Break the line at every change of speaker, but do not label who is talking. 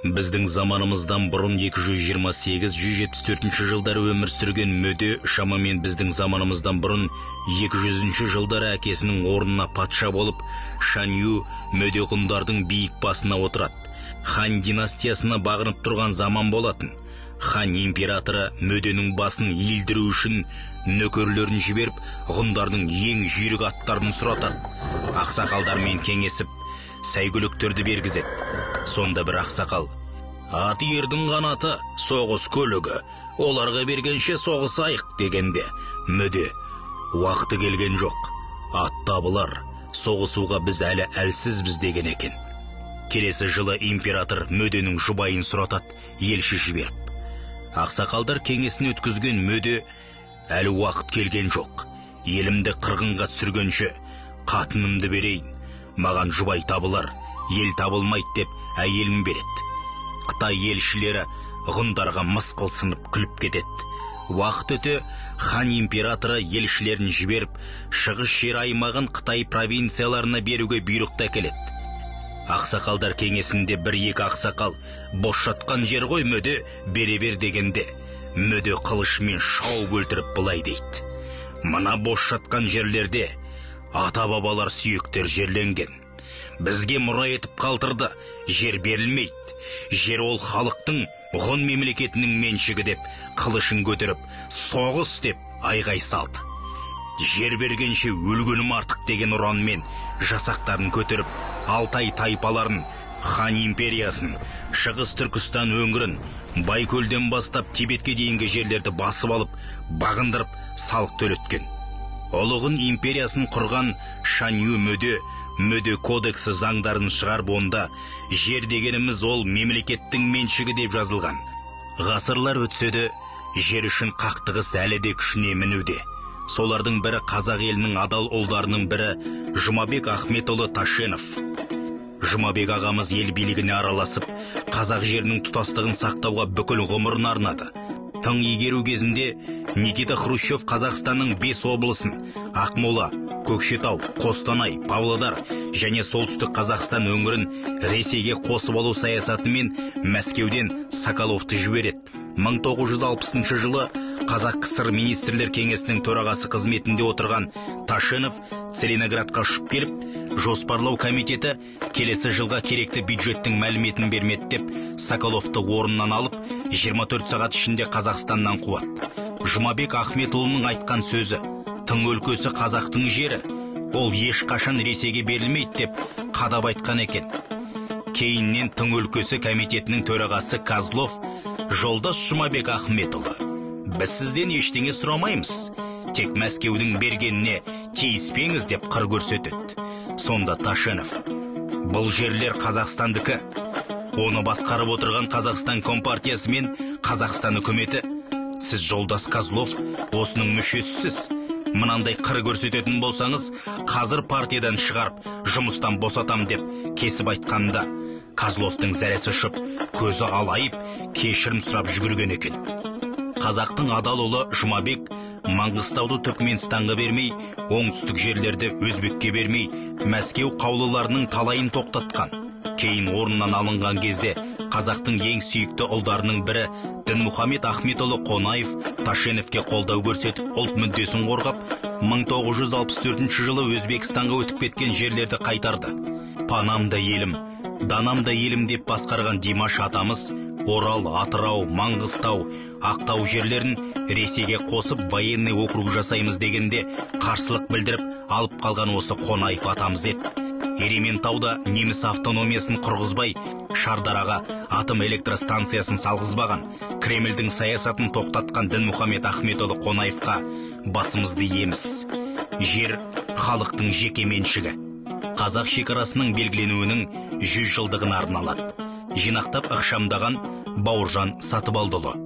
Біздің заманымыздан бұрын 228-174 жылдары өмір сүрген Мөде шамамен біздің заманымыздан бұрын 200 жылдары әкесінің орнына патша болып, Шанью Мөде ғұндардың биік басына отырады. Хан династиясына бағынып тұрған заман болатын. Хан императоры Мөденің басын елдіру үшін нөкерлерін жіберіп, ғұндардың ең жүйрік аттарын сұратады. Ақсақалдармен кеңесіп, сәйгүліктерді бергізеді. Сонда бір ақсақал: «Ат ердің қанаты, соғыс көлігі, оларға бергенше соғысайық» дегенде, Мөде: «Уақыты келген жоқ, ат табылар, соғысуға біз әлі әлсізбіз» деген екен. Келесі жылы император Мөденің жұбайын сұратады, елші жіберіп. Ақсақалдар кеңесін өткізген Мөде: «Әлі уақыт келген жоқ, елімді қырғынға түсіргенше қатынымды берейін, маған жұбай табылар, ел табылмайды» деп әйелін береді. Қытай елшілері ғұндарға мысқыл сынып күліп кетеді. Уақыт өте хан императоры елшілерін жіберіп, шығыс жер аймағын Қытай провинцияларына беруге бұйрықты әкеледі. Ақсақалдар кеңесінде бір-екі ақсақал: «Бос жатқан жер ғой Мөде, бере бер» дегенде, Мөде қылышымен шауып өлтіріп былай дейді: «Мына бос жатқан жерлерде ата-бабалар сүйектер жерленген. Бізге мұра етіп қалтырды, жер берілмейді. Жер ол халықтың, ғұн мемлекетінің меншігі» деп қылышын көтеріп, «Соғыс» деп айғай салды. Жер бергенше өлгенім артық деген ұранмен жасақтарын көтеріп, Алтай тайпаларын, хан империясын, шығыс Түркістан өңірін, Байкөлден бастап Тибетке дейінгі жерлерді басып алып, бағындырып, салық төлеткен. Ұлығын империясын құрған Шанью Мөде кодексі заңдарын шығарып, онда жер дегеніміз ол мемлекеттің меншігі деп жазылған. Ғасырлар өтсе де, жер үшін қақтығыс әлі де күшіне мінуде. Солардың бірі қазақ елінің адал ұлдарының бірі Жұмабек Ахметұлы Ташенов. Жұмабек ағамыз ел билігіне араласып, қазақ жерінің тұтастығын сақтауға бүкіл ғұмырын арнады. Тың игеру кезінде Никита Хрущев Қазақстанның 5 облысын Ақмола, Көкшетау, Қостанай, Павлодар және солтүстік Қазақстан өңірін Ресейге қосып алу саясатымен Мәскеуден Соколовты жібереді. 1960 жылы Қазақ КСР министрлер кеңесінің төрағасы қызметінде отырған Ташенов Целиноградқа ұшып келіп, жоспарлау комитеті келесі жылға керекті бюджеттің мәліметін бермеді деп Соколовты орнынан алып, 24 сағат ішінде Қазақстаннан қуады. Жұмабек Ахметұлының айтқан сөзі: «Тың өлкесі қазақтың жері, ол ешқашан Ресейге берілмейді» деп қадап айтқан екен. Кейіннен Тың өлкесі комитетінің төрағасы Козлов: «Жолдас Жұмабек Ахметұлы, біз сізден ештеңе сұрамаймыз, тек Мәскеудің бергеніне тиіспеңіз» деп қыр көрсетеді. Сонда Ташенов: «Бұл жерлер Қазақстандікі, оны басқарып отырған Қазақстан Компартиясы мен Қазақстан үкіметі. Сіз, жолдас Козлов, осының мүшесісіз. Мынандай қыр көрсететін болсаңыз, қазір партиядан шығарып, жұмыстан босатам» деп кесіп айтқанда, Козловтың зәресі ұшып, көзі алайып, кешірім сұрап жүгірген екен. Қазақтың адал ұлы Жұмабек Маңғыстауды Түркменстанға бермей, оңтүстік жерлерді Өзбекке бермей, Мәскеу қаулыларының талайын тоқтатқан. Кейін орнынан алынған кезде қазақтың ең сүйікті ұлдарының бірі Дінмұхамед Ахметұлы Қонаев Ташеновке қолдау көрсетіп, ұлт мүддесін қорғап, 1964 жылы Өзбекстанға өтіп кеткен жерлерді қайтарды. «Панам да елім, данам да елім» деп басқарған Димаш атамыз Орал, Атырау, Маңғыстау, Ақтау жерлерін Ресейге қосып военный округ жасаймыз дегенде қарсылық білдіріп алып қалған осы Қонаев атамыз еді. Ерейментауда неміс автономиясын құрғызбай, Шардараға атом электростанциясын салғызбаған, Кремльдің саясатын тоқтатқан Дінмұхамед Ахметұлы Қонаевқа басымызды иеміз. Жер халықтың жеке меншігі. Қазақ шекарасының белгіленуінің 100 жылдығына арналады. Жинақтап ықшамдаған Бауыржан Сатыбалдыұлы.